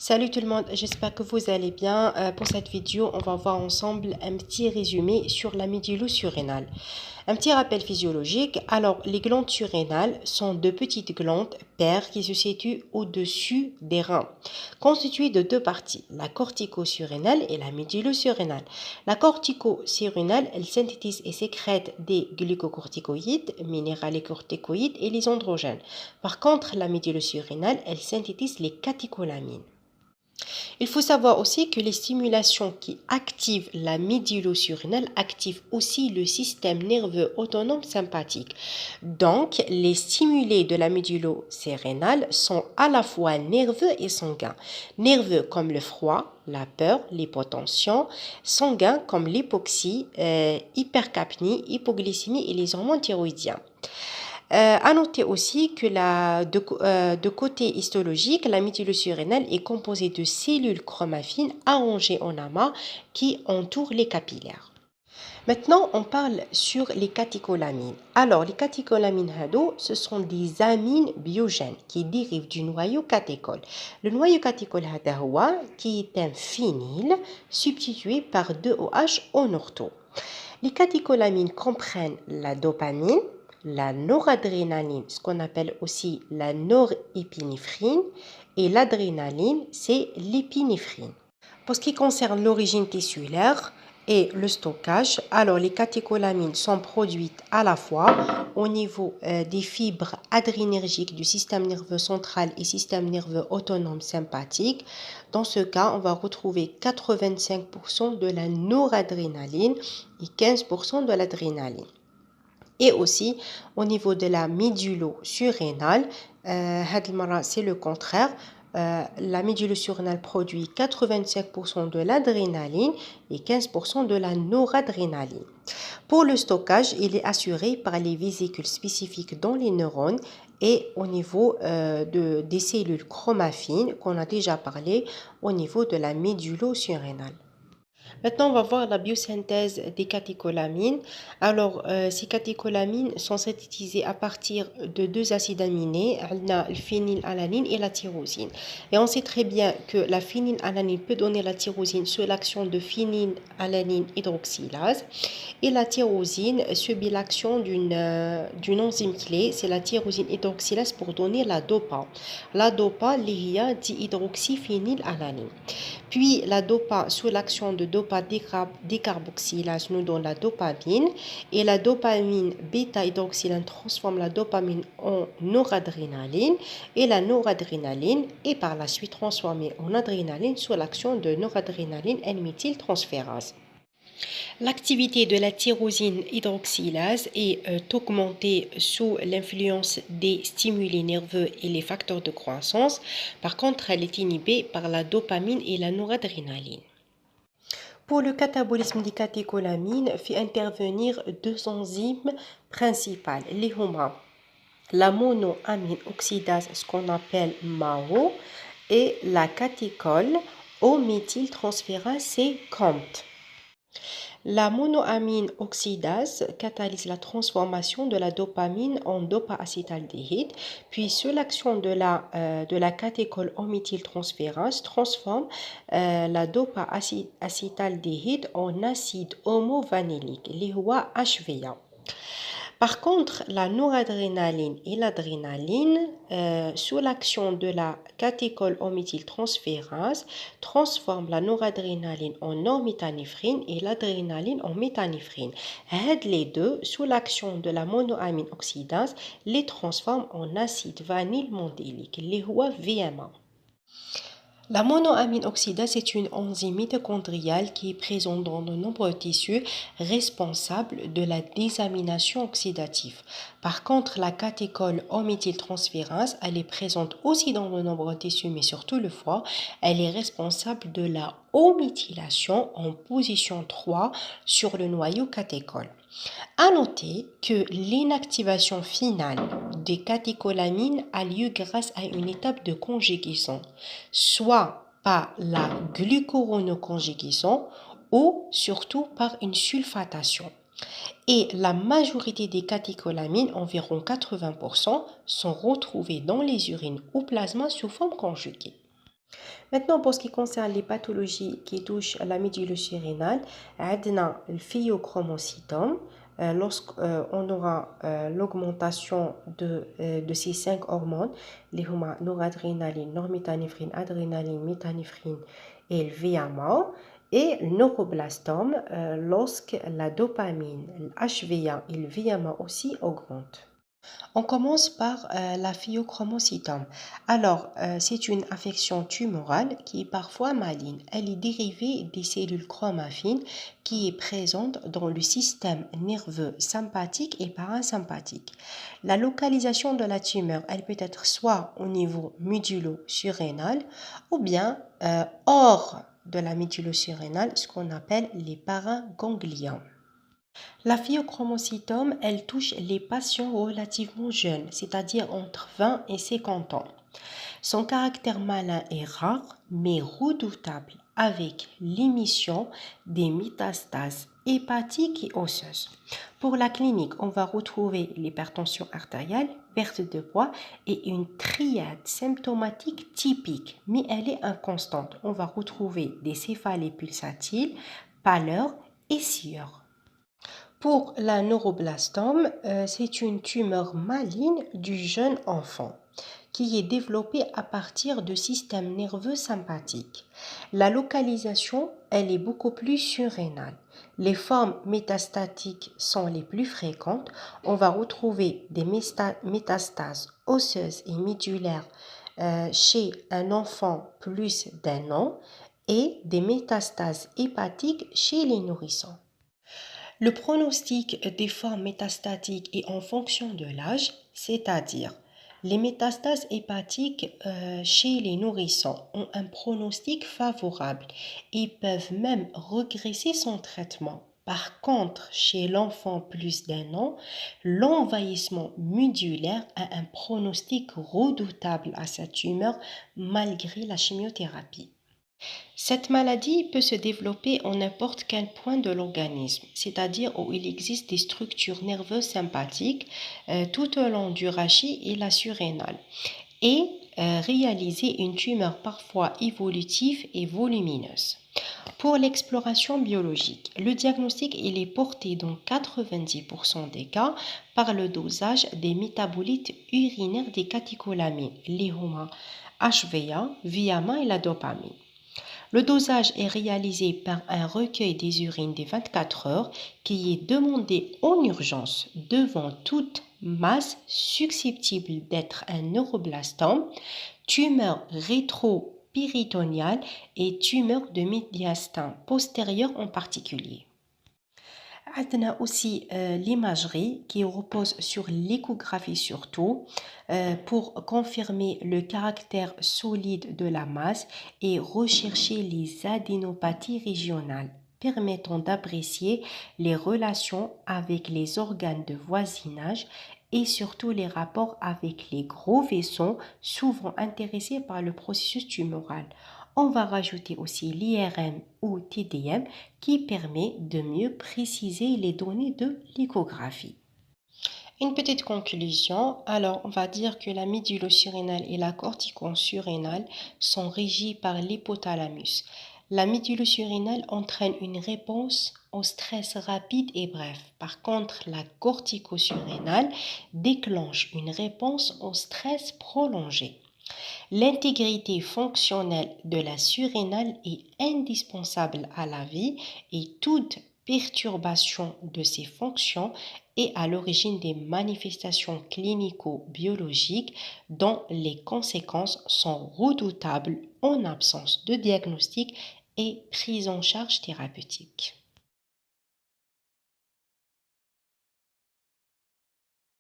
Salut tout le monde, j'espère que vous allez bien. Pour cette vidéo, on va voir ensemble un petit résumé sur la médulo-surrénale. Un petit rappel physiologique. Alors, les glandes surrénales sont de petites glandes paires qui se situent au-dessus des reins, constituées de deux parties, la cortico-surrénale et la médulo-surrénale. La cortico-surrénale, elle synthétise et sécrète des glucocorticoïdes, minéralocorticoïdes et les androgènes. Par contre, la médulo-surrénale, elle synthétise les catécholamines. Il faut savoir aussi que les stimulations qui activent la médulo-surrénale activent aussi le système nerveux autonome sympathique. Donc, les stimulés de la médulo-surrénale sont à la fois nerveux et sanguins. Nerveux comme le froid, la peur, l'hypotension, sanguins comme l'hypoxie, hypercapnie, hypoglycémie et les hormones thyroïdiennes. À noter aussi que de côté histologique, la médulo-surrénale est composée de cellules chromaffines arrangées en amas qui entourent les capillaires. Maintenant, on parle sur les catécholamines. Alors, les catécholamines, ce sont des amines biogènes qui dérivent du noyau catéchol. Le noyau catéchol, qui est un phényl substitué par 2OH en ortho. Les catécholamines comprennent la dopamine, la noradrénaline, ce qu'on appelle aussi la norépinéphrine, et l'adrénaline, c'est l'épinéphrine. Pour ce qui concerne l'origine tissulaire et le stockage, alors les catécholamines sont produites à la fois au niveau des fibres adrénergiques du système nerveux central et système nerveux autonome sympathique. Dans ce cas, on va retrouver 85% de la noradrénaline et 15% de l'adrénaline. Et aussi au niveau de la médulo-surrénale, c'est le contraire. La médulo-surrénale produit 85% de l'adrénaline et 15% de la noradrénaline. Pour le stockage, il est assuré par les vésicules spécifiques dans les neurones et au niveau des cellules chromaffines qu'on a déjà parlé au niveau de la médulo-surrénale. Maintenant, on va voir la biosynthèse des catécholamines. Alors, ces catécholamines sont synthétisées à partir de deux acides aminés, le phénylalanine et la tyrosine. Et on sait très bien que la phénylalanine peut donner la tyrosine sous l'action de phénylalanine hydroxylase et la tyrosine subit l'action d'une enzyme clé, c'est la tyrosine hydroxylase pour donner la DOPA. La DOPA, l'IA dihydroxyphénylalanine. Puis la DOPA, sous l'action de DOPA décarboxylase, nous donne la dopamine. Et la dopamine bêta-hydroxylane transforme la dopamine en noradrénaline. Et la noradrénaline est par la suite transformée en adrénaline sous l'action de noradrénaline N-méthyltransférase. L'activité de la tyrosine hydroxylase est augmentée sous l'influence des stimuli nerveux et les facteurs de croissance. Par contre, elle est inhibée par la dopamine et la noradrénaline. Pour le catabolisme des catécholamines, fait intervenir deux enzymes principales, les HOMA. La monoamine oxydase, ce qu'on appelle MAO, et la catéchol au méthyltransférase, c'est COMT. La monoamine oxydase catalyse la transformation de la dopamine en dopa-acétaldéhyde, puis sous l'action de la catéchol en méthyltransférase transforme la dopa-acétaldéhyde en acide homovanillique, les HVA. Par contre, la noradrénaline et l'adrénaline, sous l'action de la catéchol en méthyltransférase, transforment la noradrénaline en normétanéphrine et l'adrénaline en métanéphrine. Les deux, sous l'action de la monoamine oxydase, les transforment en acide vanylmandélique, les VMA. La monoamine oxydase est une enzyme mitochondriale qui est présente dans de nombreux tissus responsable de la désamination oxydative. Par contre, la catéchol en méthyltransférase, elle est présente aussi dans de nombreux tissus, mais surtout le foie. Elle est responsable de la hométhylation en position 3 sur le noyau catéchol. À noter que l'inactivation finale des catécholamines a lieu grâce à une étape de conjugaison, soit par la glucuronoconjugaison ou surtout par une sulfatation. Et la majorité des catécholamines, environ 80%, sont retrouvées dans les urines ou plasma sous forme conjuguée. Maintenant, pour ce qui concerne les pathologies qui touchent la médulosurrénale, عندنا le phéochromocytome. Lorsqu'on aura l'augmentation de ces 5 hormones, les hormones noradrénaline, normétanéphrine, adrénaline, méthanéphrine et le VMA, et le neuroblastome, lorsque la dopamine, le HVA et le VMA aussi augmentent. On commence par la phéochromocytome. Alors, c'est une affection tumorale qui est parfois maligne. Elle est dérivée des cellules chromaffines qui est présente dans le système nerveux sympathique et parasympathique. La localisation de la tumeur, elle peut être soit au niveau médulo-surrénal ou bien hors de la médulo-surrénale, ce qu'on appelle les paraganglions. La phéochromocytome, elle touche les patients relativement jeunes, c'est-à-dire entre 20 et 50 ans. Son caractère malin est rare, mais redoutable, avec l'émission des métastases hépatiques et osseuses. Pour la clinique, on va retrouver l'hypertension artérielle, perte de poids et une triade symptomatique typique, mais elle est inconstante. On va retrouver des céphalées pulsatiles, pâleur et sueur. Pour la neuroblastome, c'est une tumeur maligne du jeune enfant qui est développée à partir du système nerveux sympathique. La localisation, elle est beaucoup plus surrénale. Les formes métastatiques sont les plus fréquentes. On va retrouver des métastases osseuses et médulaires chez un enfant plus d'1 an et des métastases hépatiques chez les nourrissons. Le pronostic des formes métastatiques est en fonction de l'âge, c'est-à-dire les métastases hépatiques chez les nourrissons ont un pronostic favorable et peuvent même regresser son traitement. Par contre, chez l'enfant plus d'1 an, l'envahissement médulaire a un pronostic redoutable à sa tumeur malgré la chimiothérapie. Cette maladie peut se développer en n'importe quel point de l'organisme, c'est-à-dire où il existe des structures nerveuses sympathiques tout au long du rachis et la surrénale, et réaliser une tumeur parfois évolutive et volumineuse. Pour l'exploration biologique, le diagnostic il est porté dans 90% des cas par le dosage des métabolites urinaires des catécholamines, les hormones HVA, VMA et la dopamine. Le dosage est réalisé par un recueil des urines des 24 heures qui est demandé en urgence devant toute masse susceptible d'être un neuroblastome, tumeur rétropéritonéale et tumeur de médiastin postérieur en particulier. On a aussi l'imagerie qui repose sur l'échographie surtout pour confirmer le caractère solide de la masse et rechercher les adénopathies régionales permettant d'apprécier les relations avec les organes de voisinage et surtout les rapports avec les gros vaisseaux souvent intéressés par le processus tumoral. On va rajouter aussi l'IRM ou TDM qui permet de mieux préciser les données de l'échographie. Une petite conclusion, alors on va dire que la médulosurrénale et la corticosurrénale sont régies par l'hypothalamus. La médulosurrénale entraîne une réponse au stress rapide et bref. Par contre, la corticosurrénale déclenche une réponse au stress prolongé. L'intégrité fonctionnelle de la surrénale est indispensable à la vie et toute perturbation de ces fonctions est à l'origine des manifestations clinico-biologiques dont les conséquences sont redoutables en absence de diagnostic et prise en charge thérapeutique.